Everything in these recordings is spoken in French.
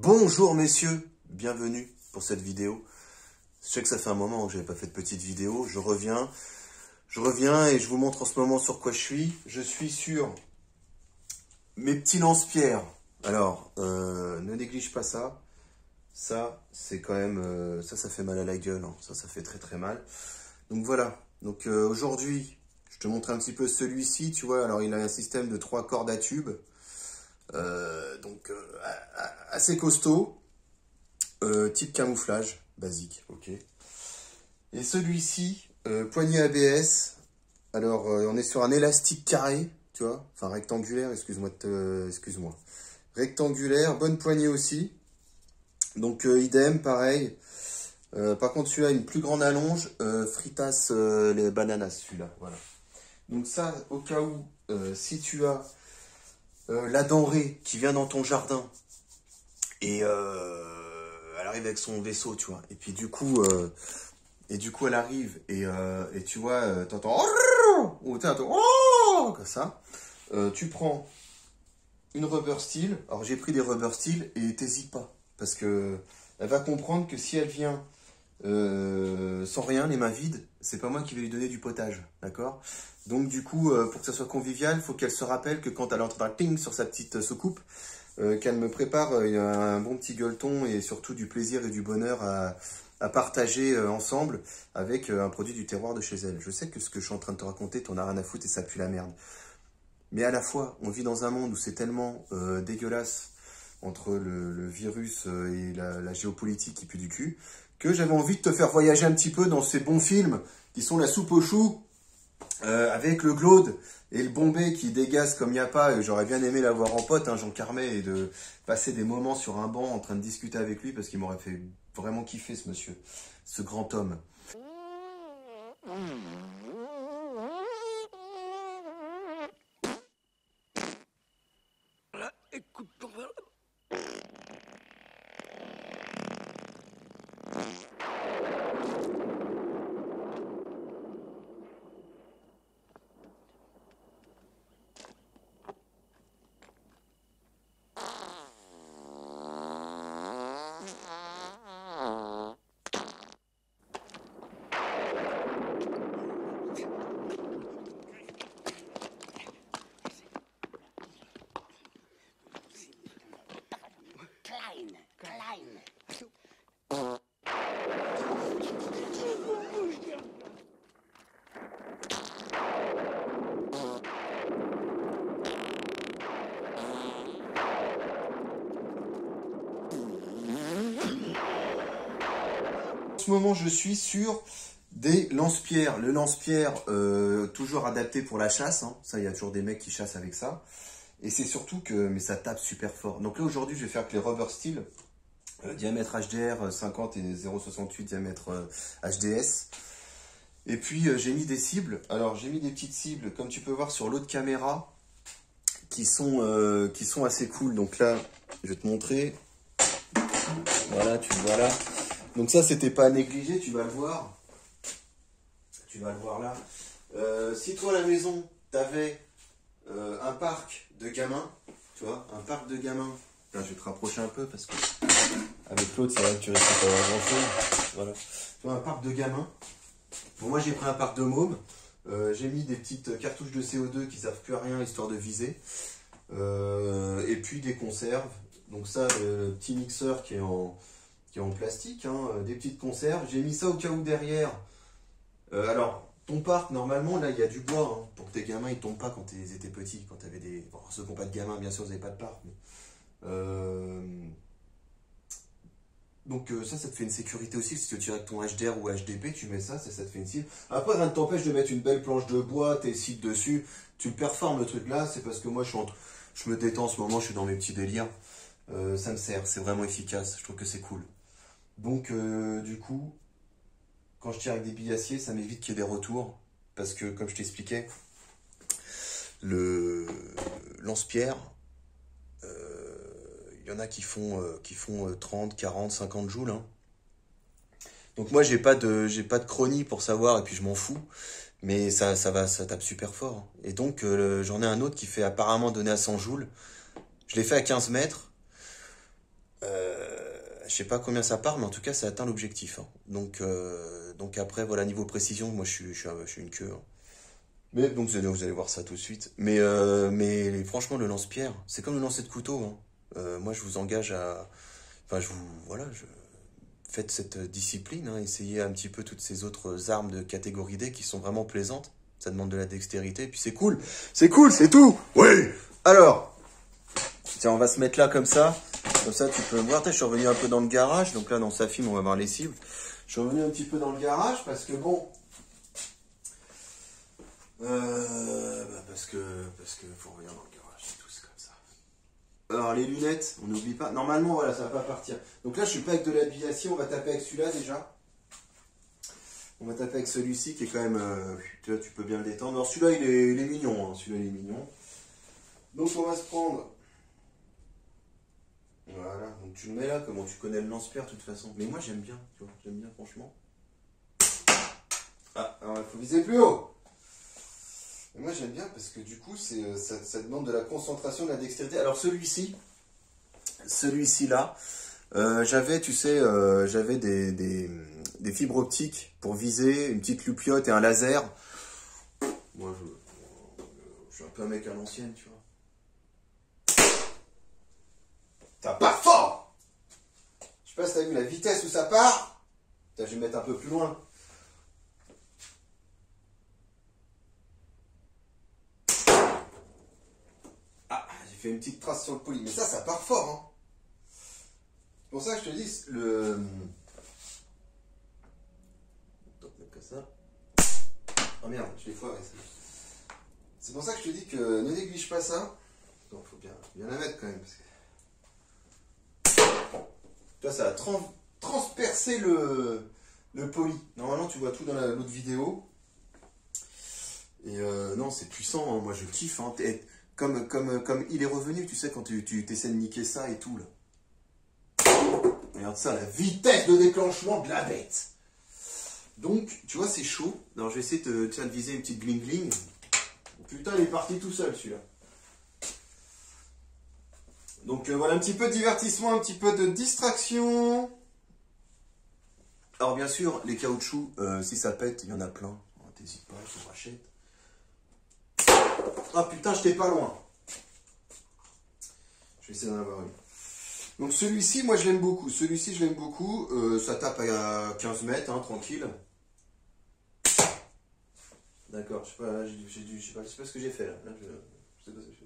Bonjour messieurs, bienvenue pour cette vidéo. Je sais que ça fait un moment que je n'avais pas fait de petite vidéo. Je reviens et je vous montre en ce moment sur quoi je suis. Je suis sur mes petits lance-pierres. Alors, ne néglige pas ça. Ça, c'est quand même... ça fait mal à la gueule. Hein. Ça fait très très mal. Donc voilà. Donc aujourd'hui, je te montre un petit peu celui-ci. Tu vois, alors il a un système de 3 cordes à tube. Assez costaud. Type camouflage, basique, ok. Et celui-ci, poignée ABS. Alors, on est sur un élastique carré, tu vois. Enfin, rectangulaire, excuse-moi. Rectangulaire, bonne poignée aussi. Donc, idem, pareil. Par contre, celui-là, une plus grande allonge. Fritas les bananas, celui-là, voilà. Donc ça, au cas où, si tu as la denrée qui vient dans ton jardin, et elle arrive avec son vaisseau, tu vois. Et puis du coup, elle arrive et tu vois, t'entends ou t'entends comme ça. Tu prends une rubber steel. Alors j'ai pris des rubber steel et t'hésites pas parce que elle va comprendre que si elle vient sans rien, les mains vides, c'est pas moi qui vais lui donner du potage, d'accord? Donc du coup, pour que ça soit convivial, il faut qu'elle se rappelle que quand elle entendra ping sur sa petite soucoupe, qu'elle me prépare un bon petit gueuleton et surtout du plaisir et du bonheur à partager ensemble avec un produit du terroir de chez elle. Je sais que ce que je suis en train de te raconter, t'en as rien à foutre et ça pue la merde. Mais à la fois, on vit dans un monde où c'est tellement dégueulasse entre le virus et la géopolitique qui pue du cul, que j'avais envie de te faire voyager un petit peu dans ces bons films qui sont La Soupe aux choux, avec le Glaude et le Bombay qui dégaze comme il n'y a pas. J'aurais bien aimé l'avoir en pote, hein, Jean Carmet, et de passer des moments sur un banc en train de discuter avec lui parce qu'il m'aurait fait vraiment kiffer ce monsieur, ce grand homme. Écoute, En ce moment, je suis sur des lance-pierres. Le lance-pierre, toujours adapté pour la chasse. Hein. Ça, il y a toujours des mecs qui chassent avec ça. Et c'est surtout que, mais ça tape super fort. Donc là, aujourd'hui, je vais faire que les rubber steel, diamètre HDR 50 et 0,68 diamètre HDS. Et puis, j'ai mis des cibles. Alors, j'ai mis des petites cibles, comme tu peux voir sur l'autre caméra, qui sont assez cool. Donc là, je vais te montrer. Voilà, tu le vois là. Donc ça, c'était pas à négliger, tu vas le voir. Tu vas le voir là. Si toi, à la maison, tu avais un parc de gamins, tu vois, un parc de gamins. Là, je vais te rapprocher un peu parce que avec l'autre, c'est vrai que tu risques pas d'avoir grand-chose. Voilà. Tu vois, un parc de gamins. Bon, moi, j'ai pris un parc de mômes. J'ai mis des petites cartouches de CO2 qui servent plus à rien, histoire de viser. Et puis des conserves. Donc ça, le petit mixeur qui est en plastique, hein, des petites conserves. J'ai mis ça au cas où derrière. Alors, ton parc, normalement, là, il y a du bois, hein, pour que tes gamins, ils tombent pas quand ils étaient petits, quand tu avais des... Bon, ceux qui n'ont pas de gamins, bien sûr, vous n'avez pas de parc. Mais... Donc ça te fait une sécurité aussi. Si tu tires avec ton HDR ou HDP, tu mets ça, ça te fait une cible. Après, rien ne t'empêche de mettre une belle planche de bois, tes cibles dessus. Tu le performes, le truc là. C'est parce que moi, je me détends en ce moment, je suis dans mes petits délires. Ça me sert, c'est vraiment efficace. Je trouve que c'est cool. Donc, du coup, quand je tire avec des billes acier, ça m'évite qu'il y ait des retours. Parce que, comme je t'expliquais, le lance-pierre, il y en a qui font 30, 40, 50 joules. Hein. Donc moi, j'ai pas de chronie pour savoir, et puis je m'en fous. Mais ça tape super fort. Et donc, j'en ai un autre qui fait apparemment donner à 100 joules. Je l'ai fait à 15 mètres. je sais pas combien ça part, mais en tout cas, ça atteint l'objectif. Hein. Donc après, voilà, niveau précision, moi, je suis une queue. Hein. Mais donc, vous allez voir ça tout de suite. Mais franchement, le lance-pierre, c'est comme le lancer de couteau. Hein. Moi, je vous engage à... Enfin, voilà, faites cette discipline. Hein, essayez un petit peu toutes ces autres armes de catégorie D qui sont vraiment plaisantes. Ça demande de la dextérité, puis c'est cool. C'est cool, c'est tout. Oui. Alors, tiens, on va se mettre là comme ça. Comme ça, tu peux voir. Je suis revenu un peu dans le garage. Donc là, dans sa film, on va voir les cibles. Je suis revenu un petit peu dans le garage parce que bon... parce que faut revenir dans le garage, c'est tout, c'est comme ça. Alors les lunettes, on n'oublie pas. Normalement, voilà, ça va pas partir. Donc là, je suis pas avec de l'habillation. On va taper avec celui-là déjà. On va taper avec celui-ci qui est quand même... tu vois, tu peux bien le détendre. Alors celui-là, il est mignon. Hein. Celui-là, il est mignon. Donc on va se prendre... Voilà, donc tu le mets là, comment tu connais le lance-pierre de toute façon. Mais moi j'aime bien, tu vois, j'aime bien franchement. Ah, alors il faut viser plus haut. Mais moi j'aime bien parce que du coup ça demande de la concentration, de la dextérité. Alors celui-ci là, j'avais, tu sais, j'avais des fibres optiques pour viser, une petite loupiote et un laser. Moi je suis un peu un mec à l'ancienne, tu vois. T'as pas fort! Je sais pas si t'as vu la vitesse où ça part. Putain, je vais mettre un peu plus loin. Ah, j'ai fait une petite trace sur le poli. Mais ça part fort. Hein. C'est pour ça que je te dis, le... Donc, mettre comme ça. Oh merde, je l'ai foiré. C'est pour ça que je te dis que ne néglige pas ça. Donc, faut bien la mettre quand même. Parce que... Tu vois, ça a transpercé le poli. Normalement, tu vois tout dans l'autre vidéo. Et non, c'est puissant. Hein. Moi, je kiffe. Hein. Comme il est revenu, tu sais, quand tu essaies de niquer ça et tout. Là. Regarde ça, la vitesse de déclenchement de la bête. Donc, tu vois, c'est chaud. Alors, je vais essayer de viser une petite gling-gling. Putain, il est parti tout seul, celui-là. Donc voilà, un petit peu de divertissement, un petit peu de distraction. Alors bien sûr, les caoutchoucs, si ça pète, il y en a plein. T'hésites pas, je rachète. Ah putain, j'étais pas loin. Je vais essayer d'en avoir une. Donc celui-ci, moi je l'aime beaucoup. Celui-ci, je l'aime beaucoup. Ça tape à 15 mètres, hein, tranquille. D'accord, je sais pas, je sais pas ce que j'ai fait là. Je sais pas ce que j'ai fait.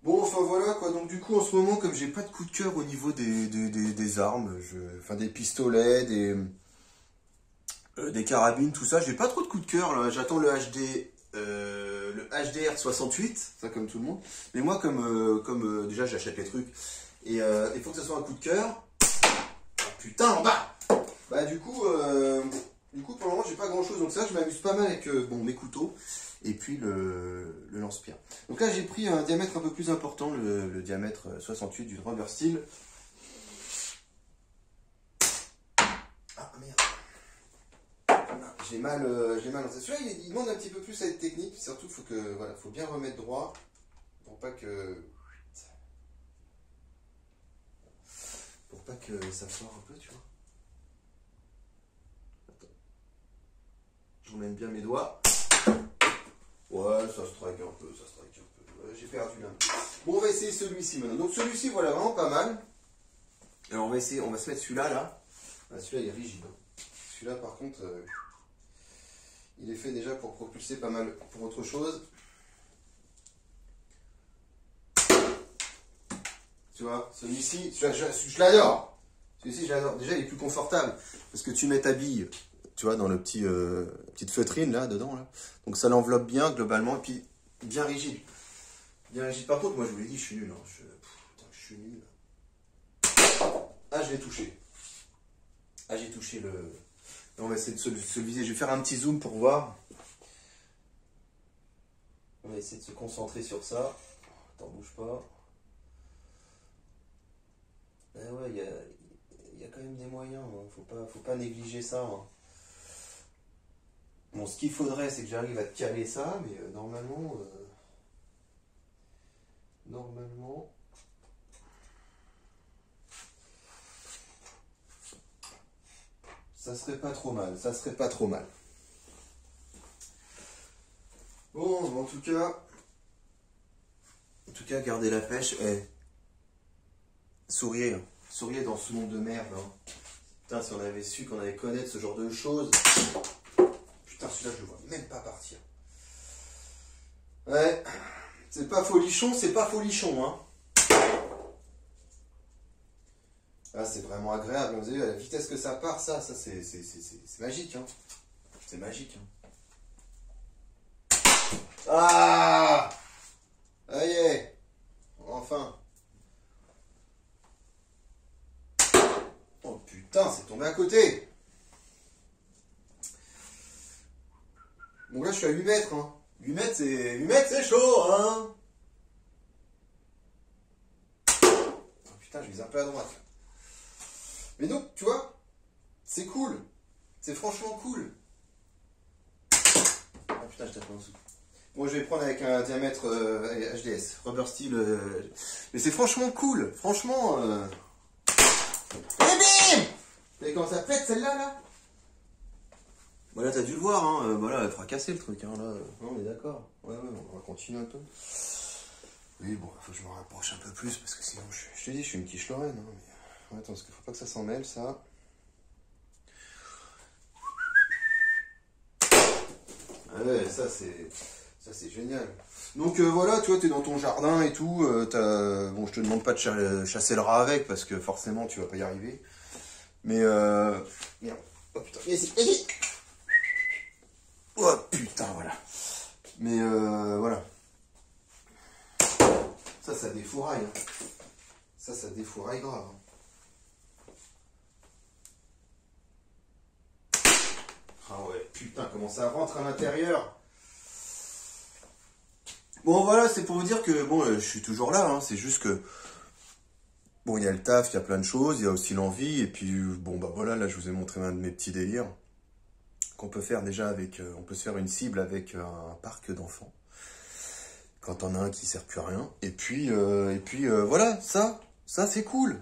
Bon, enfin voilà quoi, donc du coup en ce moment, comme j'ai pas de coup de cœur au niveau des armes, enfin des pistolets, des carabines, tout ça, j'ai pas trop de coup de cœur là, j'attends le HDR 68, ça comme tout le monde, mais moi comme déjà j'achète les trucs, et il faut que ça soit un coup de cœur, oh, putain en bas. Bah du coup pour le moment j'ai pas grand chose, donc ça je m'amuse pas mal avec bon, mes couteaux. Et puis le lance-pierre. Donc là j'ai pris un diamètre un peu plus important, le diamètre 68 du Rubber Steel. Ah merde. J'ai mal. Celui-là il demande un petit peu plus à être technique, surtout faut bien remettre droit pour pas que ça foire un peu, tu vois. Attends. Je remets bien mes doigts. Ouais, ça strike un peu, Ouais, j'ai perdu là. Bon, on va essayer celui-ci maintenant. Donc celui-ci, voilà, vraiment pas mal. Alors on va se mettre celui-là, là. Ah, celui-là, il est rigide. Hein. Celui-là, par contre, il est fait déjà pour propulser pas mal pour autre chose. Tu vois, celui-ci, je l'adore. Celui-ci, je l'adore. Déjà, il est plus confortable. Parce que tu mets ta bille, tu vois, dans le petite feutrine, là, dedans, là. Donc ça l'enveloppe bien, globalement, et puis bien rigide. Bien rigide. Par contre, moi, je vous l'ai dit, je suis nul. Hein. Je suis nul. Ah, je l'ai touché. Ah, j'ai touché le... On va essayer de se viser. Je vais faire un petit zoom pour voir. On va essayer de se concentrer sur ça. Attends, bouge pas. Ah ouais, il y a quand même des moyens. Hein. Faut pas négliger ça. Hein. Bon, ce qu'il faudrait, c'est que j'arrive à te caler ça, mais normalement... Ça serait pas trop mal, ça serait pas trop mal. Bon, en tout cas, gardez la pêche. Eh, souriez, hein. Souriez dans ce monde de merde. Hein. Putain, si on avait su qu'on allait connaître ce genre de choses. Putain, celui-là, je le vois même pas partir. Ouais, c'est pas folichon, c'est pas folichon, hein. Ah, c'est vraiment agréable. Vous avez vu, à la vitesse que ça part, ça c'est magique, hein. C'est magique, hein. Ah! Ça y est! Enfin! Oh putain, c'est tombé à côté! Donc là, je suis à 8 mètres, hein. 8 mètres, c'est chaud, hein! Oh putain, je vise un peu à droite. Mais donc, tu vois, c'est cool. C'est franchement cool. Ah putain, je tape en dessous. Bon, je vais prendre avec un diamètre HDS, Rubber Steel. Mais c'est franchement cool. Franchement. Et bim! Vous voyez comment ça pète celle-là, là? Voilà, t'as dû le voir, hein. Voilà, elle fera casser le truc, hein, là. Non, on est d'accord. Ouais, on va continuer un peu. Oui, bon, il faut que je me rapproche un peu plus, parce que sinon, je te dis, je suis une quiche Lorraine, hein, mais... Attends, parce qu'il faut pas que ça s'en mêle, ça. Ouais, ça c'est génial. Donc voilà, tu vois, t'es dans ton jardin et tout. Bon, je te demande pas de chasser le rat avec, parce que forcément, tu vas pas y arriver. Mais merde. Oh putain, vas-y. Oh putain, voilà. Mais voilà. Ça défouraille. Hein. Ça défouraille grave. Hein. Ah ouais, putain, comment ça rentre à l'intérieur. Bon, voilà, c'est pour vous dire que, bon, je suis toujours là, hein, c'est juste que, bon, il y a le taf, il y a plein de choses, il y a aussi l'envie, et puis, bon, bah voilà, là, je vous ai montré un de mes petits délires, qu'on peut faire déjà avec, on peut se faire une cible avec un parc d'enfants, quand on a un qui sert plus à rien, et puis voilà, ça c'est cool.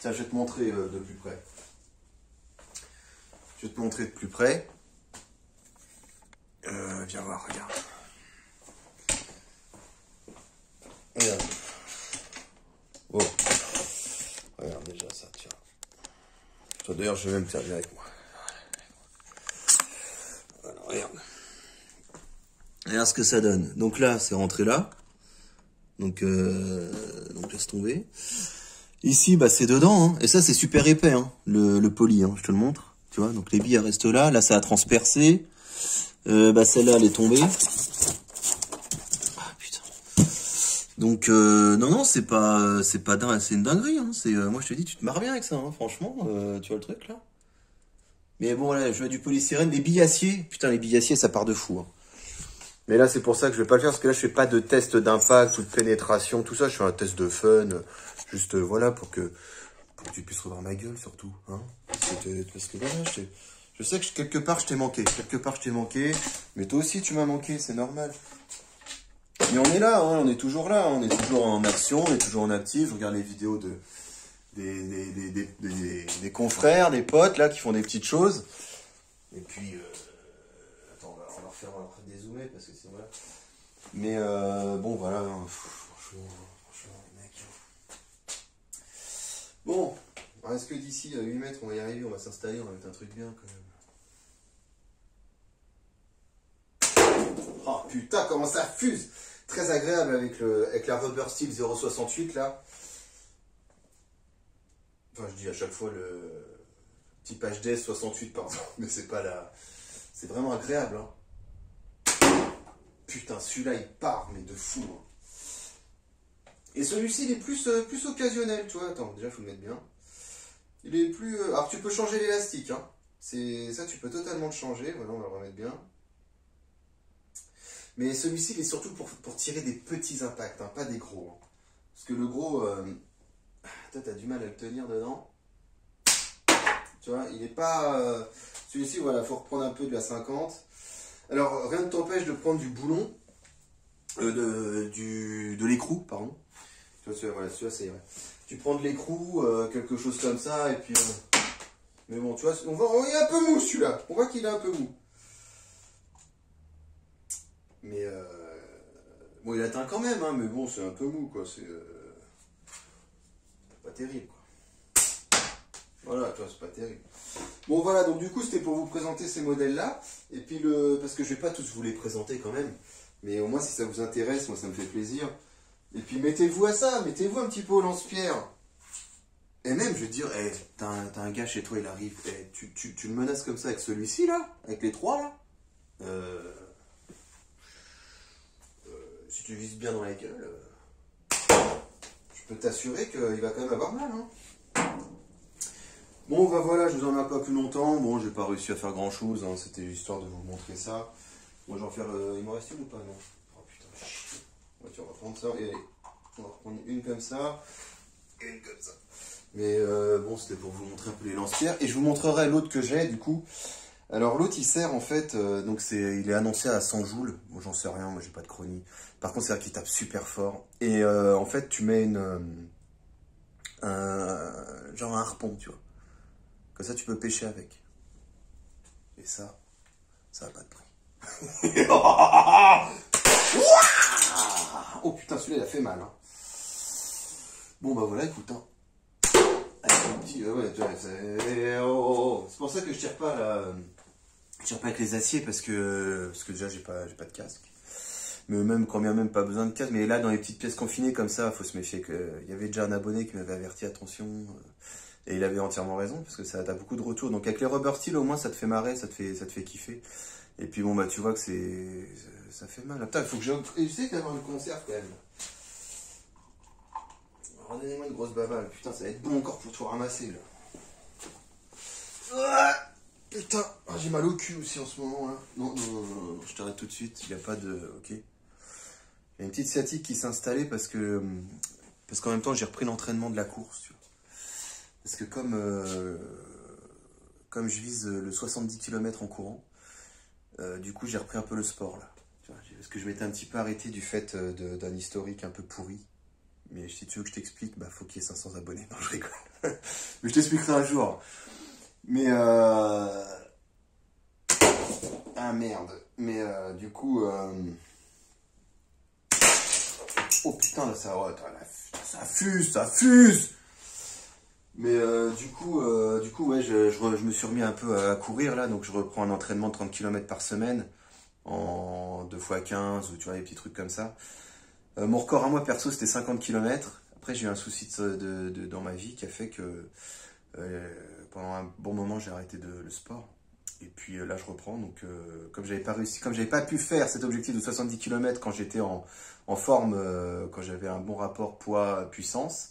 Tiens, je vais te montrer de plus près. Je vais te montrer de plus près. Viens voir, regarde. Regarde. Oh. Regarde déjà ça, tiens. Toi d'ailleurs, je vais même servir avec moi. Voilà, regarde. Regarde ce que ça donne. Donc là, c'est rentré là. Donc laisse tomber. Ici, bah c'est dedans, hein. Et ça, c'est super épais, hein, le poli, hein, je te le montre. Tu vois, donc les billes elles restent là. Là, ça a transpercé. Bah celle-là, elle est tombée. Ah putain. Donc non, c'est dingue, c'est une dinguerie. Hein. Moi, je te dis, tu te marres bien avec ça, hein, franchement. Tu vois le truc là. Mais bon, là, je veux du polystyrène, des billes acier. Putain, les billes acier, ça part de fou. Hein. Mais là, c'est pour ça que je vais pas le faire, parce que là, je fais pas de test d'impact ou de pénétration, tout ça. Je fais un test de fun, juste voilà, pour que tu puisses revoir ma gueule, surtout. Hein, parce que voilà, je sais que quelque part, je t'ai manqué. Mais toi aussi, tu m'as manqué, c'est normal. Mais on est là, hein, on est toujours là. On est toujours en action, on est toujours en actif. Je regarde les vidéos des confrères, des potes, là, qui font des petites choses. Et puis... Attends, on va refaire dézoomer parce que c'est voilà. Mais bon, voilà. Franchement, les mecs. Bon, est-ce que d'ici 8 mètres, on va y arriver, on va s'installer, on va mettre un truc bien quand même. Oh putain, comment ça fuse! Très agréable avec la Rubber Steel 0,68 là. Enfin, je dis à chaque fois le type HDS 68, pardon, mais c'est pas la. C'est vraiment agréable, hein. Putain, celui-là, il part, mais de fou. Hein. Et celui-ci, il est plus occasionnel, tu vois. Attends, déjà, il faut le mettre bien. Il est plus... Alors, tu peux changer l'élastique, hein. Ça, tu peux totalement le changer. Voilà, on va le remettre bien. Mais celui-ci, il est surtout pour tirer des petits impacts, hein, pas des gros. Hein. Parce que le gros... toi, t'as du mal à le tenir dedans. Tu vois, il n'est pas... Celui-ci, voilà, il faut reprendre un peu de la 50. Alors, rien ne t'empêche de prendre du boulon, de l'écrou, pardon. Voilà, celui-là, ça irait. Tu prends de l'écrou, quelque chose comme ça, et puis... Mais bon, tu vois, il est un peu mou, celui-là. On voit qu'il est un peu mou. Mais... Bon, il atteint quand même, hein, mais bon, c'est un peu mou, quoi. C'est pas terrible, quoi. Voilà, tu vois, c'est pas terrible. Bon, voilà, donc du coup, c'était pour vous présenter ces modèles-là. Et puis, parce que je vais pas tous vous les présenter quand même. Mais au moins, si ça vous intéresse, moi, ça me fait plaisir. Et puis, mettez-vous à ça. Mettez-vous un petit peu au lance-pierre. Et même, je veux te dire, hey, t'as un gars chez toi, il arrive. Hey, tu le menaces comme ça avec celui-ci, là? Avec les trois, là? Si tu vises bien dans la gueule, je peux t'assurer qu'il va quand même avoir mal. Hein. Bon, bah voilà, je vous en ai pas plus longtemps. Bon, j'ai pas réussi à faire grand chose. Hein. C'était histoire de vous montrer ça. Moi, j'en faire. Il m'en reste une ou pas? Non. Oh putain, chier. Ouais, tu vas reprendre ça. Et on va reprendre une comme ça. Et une comme ça. Mais bon, c'était pour vous montrer un peu les lance-pierres. Et je vous montrerai l'autre que j'ai, du coup. Alors l'autre il sert en fait, donc il est annoncé à 100 joules, moi j'en sais rien, moi j'ai pas de chronie. Par contre c'est vrai qu'il tape super fort. Et en fait tu mets genre un harpon, tu vois. Comme ça tu peux pêcher avec. Et ça a pas de prix. Oh putain, celui-là il a fait mal. Hein. Bon bah voilà, écoute. Hein. C'est pour ça que je tire pas là. Je tire pas avec les aciers parce que déjà j'ai pas de casque. Mais même quand bien même pas besoin de casque. Mais là dans les petites pièces confinées comme ça, faut se méfier il y avait déjà un abonné qui m'avait averti attention. Et il avait entièrement raison parce que ça t'as beaucoup de retours. Donc avec les rubber steel au moins ça te fait marrer, ça te fait kiffer. Et puis bon bah tu vois que ça fait mal. Putain, il faut que je sais qu'il y a une conserve quand même. Redonnez-moi une grosse baballe. Putain, ça va être bon encore pour tout ramasser là. Putain, j'ai mal au cul aussi en ce moment là. Non, je t'arrête tout de suite. Il n'y a pas de. Ok. Il y a une petite sciatique qui s'est installée parce qu'en même temps j'ai repris l'entraînement de la course. Tu vois. Parce que comme je vise le 70 km en courant, du coup j'ai repris un peu le sport là. Tu vois, parce que je m'étais un petit peu arrêté du fait d'un historique un peu pourri. Mais si tu veux que je t'explique, bah faut qu'il y ait 500 abonnés. Non, je rigole. Mais je t'expliquerai un jour. Mais ah merde. Mais du coup oh putain, là, ça fuse. Mais du coup ouais, je me suis remis un peu à courir là, donc je reprends un entraînement de 30 km par semaine en 2x15 ou tu vois, des petits trucs comme ça. Mon record à moi perso c'était 50 km. Après j'ai eu un souci dans ma vie qui a fait que pendant un bon moment j'ai arrêté le sport. Et puis là je reprends, donc comme j'avais pas pu faire cet objectif de 70 km quand j'étais en forme, quand j'avais un bon rapport poids-puissance,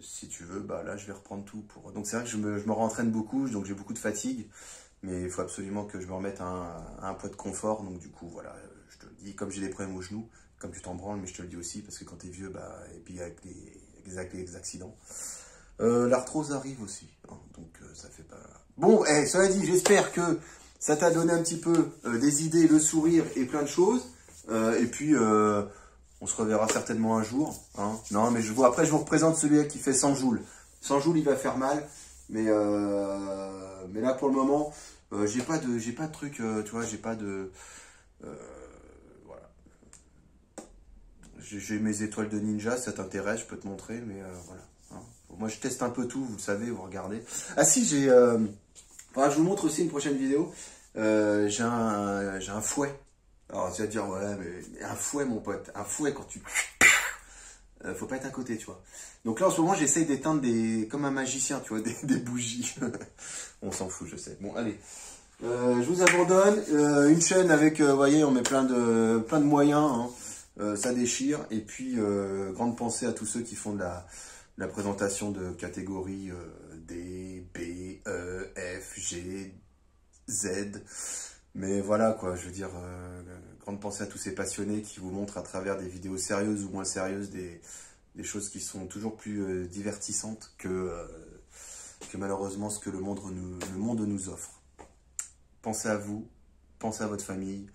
si tu veux, bah là je vais reprendre tout pour. Donc c'est vrai que je me rentraîne beaucoup, donc j'ai beaucoup de fatigue, mais il faut absolument que je me remette à un poids de confort, donc du coup voilà, je te le dis, comme j'ai des problèmes aux genoux, comme tu t'en branles, mais je te le dis aussi, parce que quand t'es vieux, bah, et puis avec les accidents. L'arthrose arrive aussi, hein, donc ça fait pas... Bon, cela dit, j'espère que ça t'a donné un petit peu des idées, le sourire et plein de choses. Et puis, on se reverra certainement un jour. Hein. Non, mais après, je vous représente celui qui fait 100 joules. 100 joules, il va faire mal. Mais là, pour le moment, j'ai pas de truc, tu vois, j'ai pas de... voilà. J'ai mes étoiles de ninja, si ça t'intéresse, je peux te montrer, mais voilà. Hein. Moi, je teste un peu tout, vous le savez, vous regardez. Ah si, enfin, je vous montre aussi une prochaine vidéo. J'ai un fouet. Alors, tu vas te dire, ouais, mais un fouet, mon pote. Un fouet, quand tu... faut pas être à côté, tu vois. Donc là, en ce moment, j'essaye d'éteindre comme un magicien, tu vois, des bougies. On s'en fout, je sais. Bon, allez. Je vous abandonne. Une chaîne avec, vous voyez, on met plein de moyens. Hein. Ça déchire. Et puis, grande pensée à tous ceux qui font de la présentation de catégories D, B, E, F, G, Z. Mais voilà, quoi, je veux dire, grande pensée à tous ces passionnés qui vous montrent à travers des vidéos sérieuses ou moins sérieuses des choses qui sont toujours plus divertissantes que malheureusement ce que le monde nous offre. Pensez à vous, pensez à votre famille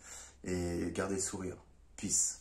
et gardez le sourire. Peace.